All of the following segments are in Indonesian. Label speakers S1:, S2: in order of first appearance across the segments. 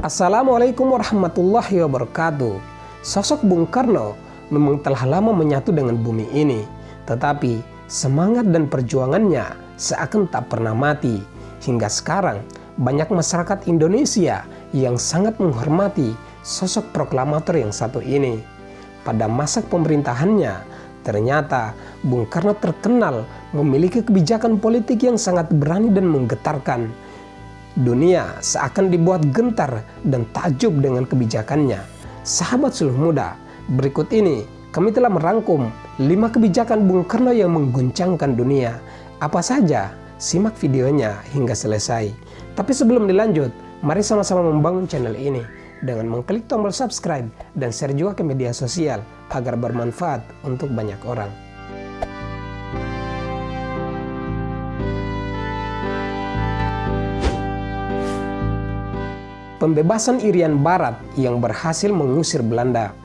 S1: Assalamualaikum warahmatullahi wabarakatuh. Sosok Bung Karno memang telah lama menyatu dengan bumi ini, tetapi semangat dan perjuangannya seakan tak pernah mati. Hingga sekarang banyak masyarakat Indonesia yang sangat menghormati sosok proklamator yang satu ini. Pada masa pemerintahannya, ternyata Bung Karno terkenal memiliki kebijakan politik yang sangat berani dan menggetarkan. Dunia seakan dibuat gentar dan takjub dengan kebijakannya. Sahabat Suluh Muda, berikut ini kami telah merangkum 5 kebijakan Bung Karno yang mengguncangkan dunia. Apa saja? Simak videonya hingga selesai. Tapi sebelum dilanjut, mari sama-sama membangun channel ini dengan mengklik tombol subscribe dan share juga ke media sosial agar bermanfaat untuk banyak orang. Pembebasan Irian Barat yang berhasil mengusir Belanda.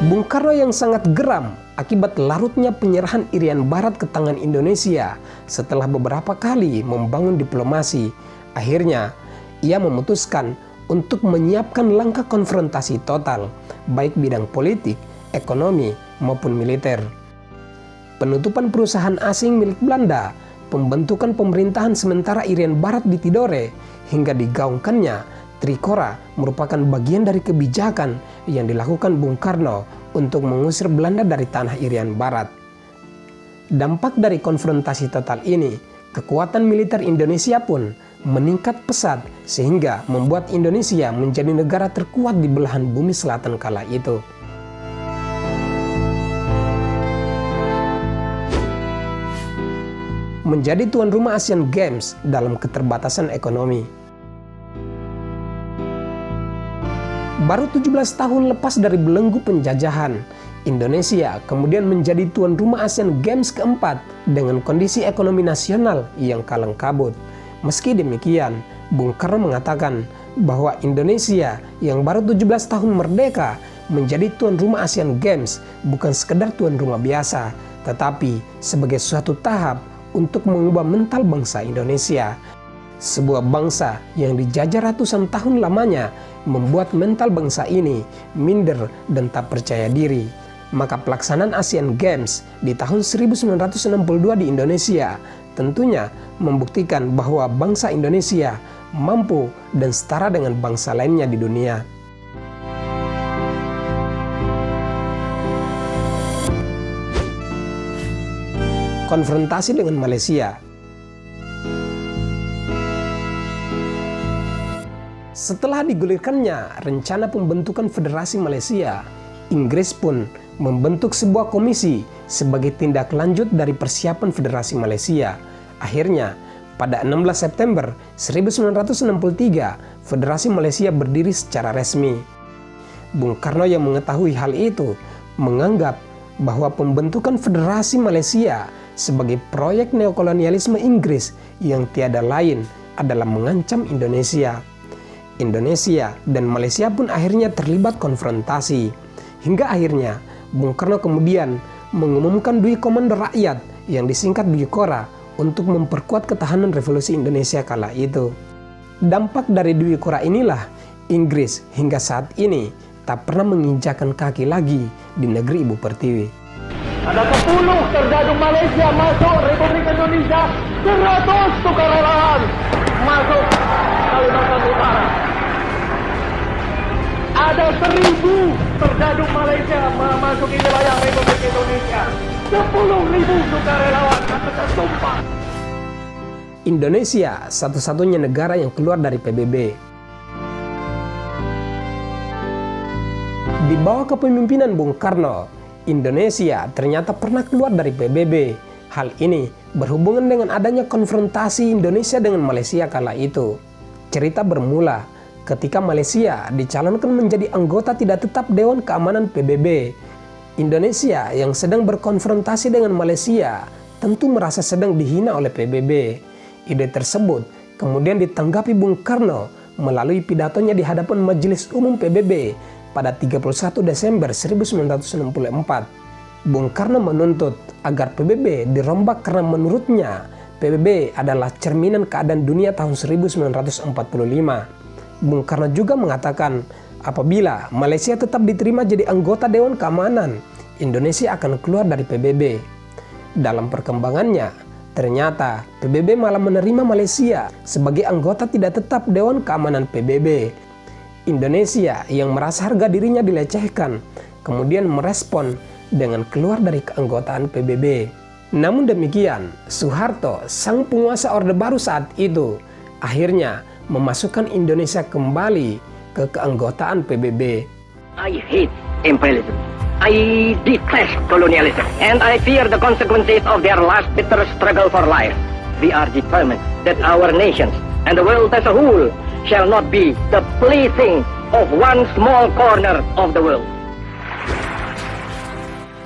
S1: Bung Karno yang sangat geram akibat larutnya penyerahan Irian Barat ke tangan Indonesia setelah beberapa kali membangun diplomasi. Akhirnya, ia memutuskan untuk menyiapkan langkah konfrontasi total, baik bidang politik, ekonomi, maupun militer. Penutupan perusahaan asing milik Belanda, pembentukan pemerintahan sementara Irian Barat di Tidore, hingga digaungkannya Trikora merupakan bagian dari kebijakan yang dilakukan Bung Karno untuk mengusir Belanda dari tanah Irian Barat. Dampak dari konfrontasi total ini, kekuatan militer Indonesia pun meningkat pesat sehingga membuat Indonesia menjadi negara terkuat di belahan bumi selatan kala itu. Menjadi tuan rumah Asian Games dalam keterbatasan ekonomi. Baru 17 tahun lepas dari belenggu penjajahan, Indonesia kemudian menjadi tuan rumah Asian Games keempat dengan kondisi ekonomi nasional yang kalang kabut. Meski demikian, Bung Karno mengatakan bahwa Indonesia yang baru 17 tahun merdeka menjadi tuan rumah Asian Games bukan sekedar tuan rumah biasa, tetapi sebagai suatu tahap untuk mengubah mental bangsa Indonesia. Sebuah bangsa yang dijajah ratusan tahun lamanya membuat mental bangsa ini minder dan tak percaya diri. Maka pelaksanaan Asian Games di tahun 1962 di Indonesia tentunya membuktikan bahwa bangsa Indonesia mampu dan setara dengan bangsa lainnya di dunia. Konfrontasi dengan Malaysia. Setelah digulirkannya rencana pembentukan Federasi Malaysia, Inggris pun membentuk sebuah komisi sebagai tindak lanjut dari persiapan Federasi Malaysia. Akhirnya, pada 16 September 1963, Federasi Malaysia berdiri secara resmi. Bung Karno yang mengetahui hal itu menganggap bahwa pembentukan Federasi Malaysia sebagai proyek neokolonialisme Inggris yang tiada lain adalah mengancam Indonesia. Indonesia dan Malaysia pun akhirnya terlibat konfrontasi. Hingga akhirnya Bung Karno kemudian mengumumkan Dwi Komando Rakyat yang disingkat Dwikora untuk memperkuat ketahanan revolusi Indonesia kala itu. Dampak dari Dwikora inilah Inggris hingga saat ini tak pernah menginjakan kaki lagi di negeri Ibu Pertiwi.
S2: Ada 10 terjadu Malaysia masuk Republik Indonesia, 100 sukarelawan masuk Kalimantan Utara. Ada 1000 terjadu Malaysia memasuki wilayah Republik Indonesia, 10.000 sukarelawan akan tertumpah.
S1: Indonesia satu-satunya negara yang keluar dari PBB. Di bawah kepemimpinan Bung Karno, Indonesia ternyata pernah keluar dari PBB. Hal ini berhubungan dengan adanya konfrontasi Indonesia dengan Malaysia kala itu. Cerita bermula ketika Malaysia dicalonkan menjadi anggota tidak tetap Dewan Keamanan PBB. Indonesia yang sedang berkonfrontasi dengan Malaysia tentu merasa sedang dihina oleh PBB. Ide tersebut kemudian ditanggapi Bung Karno melalui pidatonya di hadapan Majelis Umum PBB pada 31 Desember 1964. Bung Karno menuntut agar PBB dirombak karena menurutnya PBB adalah cerminan keadaan dunia tahun 1945. Bung Karno juga mengatakan, apabila Malaysia tetap diterima jadi anggota Dewan Keamanan, Indonesia akan keluar dari PBB. Dalam perkembangannya, ternyata PBB malah menerima Malaysia sebagai anggota tidak tetap Dewan Keamanan PBB. Indonesia yang merasa harga dirinya dilecehkan, kemudian merespon dengan keluar dari keanggotaan PBB. Namun demikian, Soeharto, sang penguasa Orde Baru saat itu, akhirnya memasukkan Indonesia kembali ke keanggotaan PBB.
S3: I hate imperialism. I detest colonialism. And I fear the consequences of their last bitter struggle for life. We are determined that our nations and the world as a whole shall not be the plaything of one small corner of the world.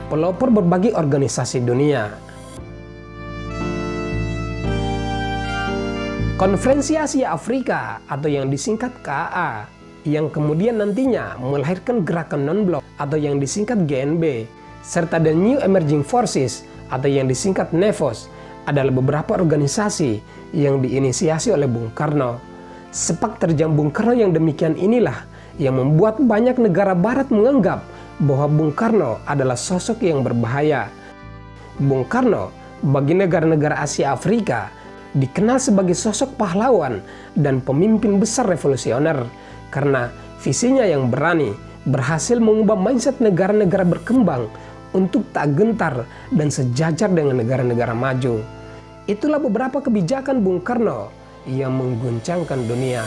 S1: Pelopor berbagai organisasi dunia. Konferensi Asia Afrika atau yang disingkat KAA, yang kemudian nantinya melahirkan gerakan non-blok atau yang disingkat GNB, serta The New Emerging Forces atau yang disingkat NEVOS adalah beberapa organisasi yang diinisiasi oleh Bung Karno. Sepak terjang Bung Karno yang demikian inilah yang membuat banyak negara barat menganggap bahwa Bung Karno adalah sosok yang berbahaya. Bung Karno bagi negara-negara Asia Afrika dikenal sebagai sosok pahlawan dan pemimpin besar revolusioner karena visinya yang berani berhasil mengubah mindset negara-negara berkembang untuk tak gentar dan sejajar dengan negara-negara maju. Itulah beberapa kebijakan Bung Karno yang mengguncangkan dunia.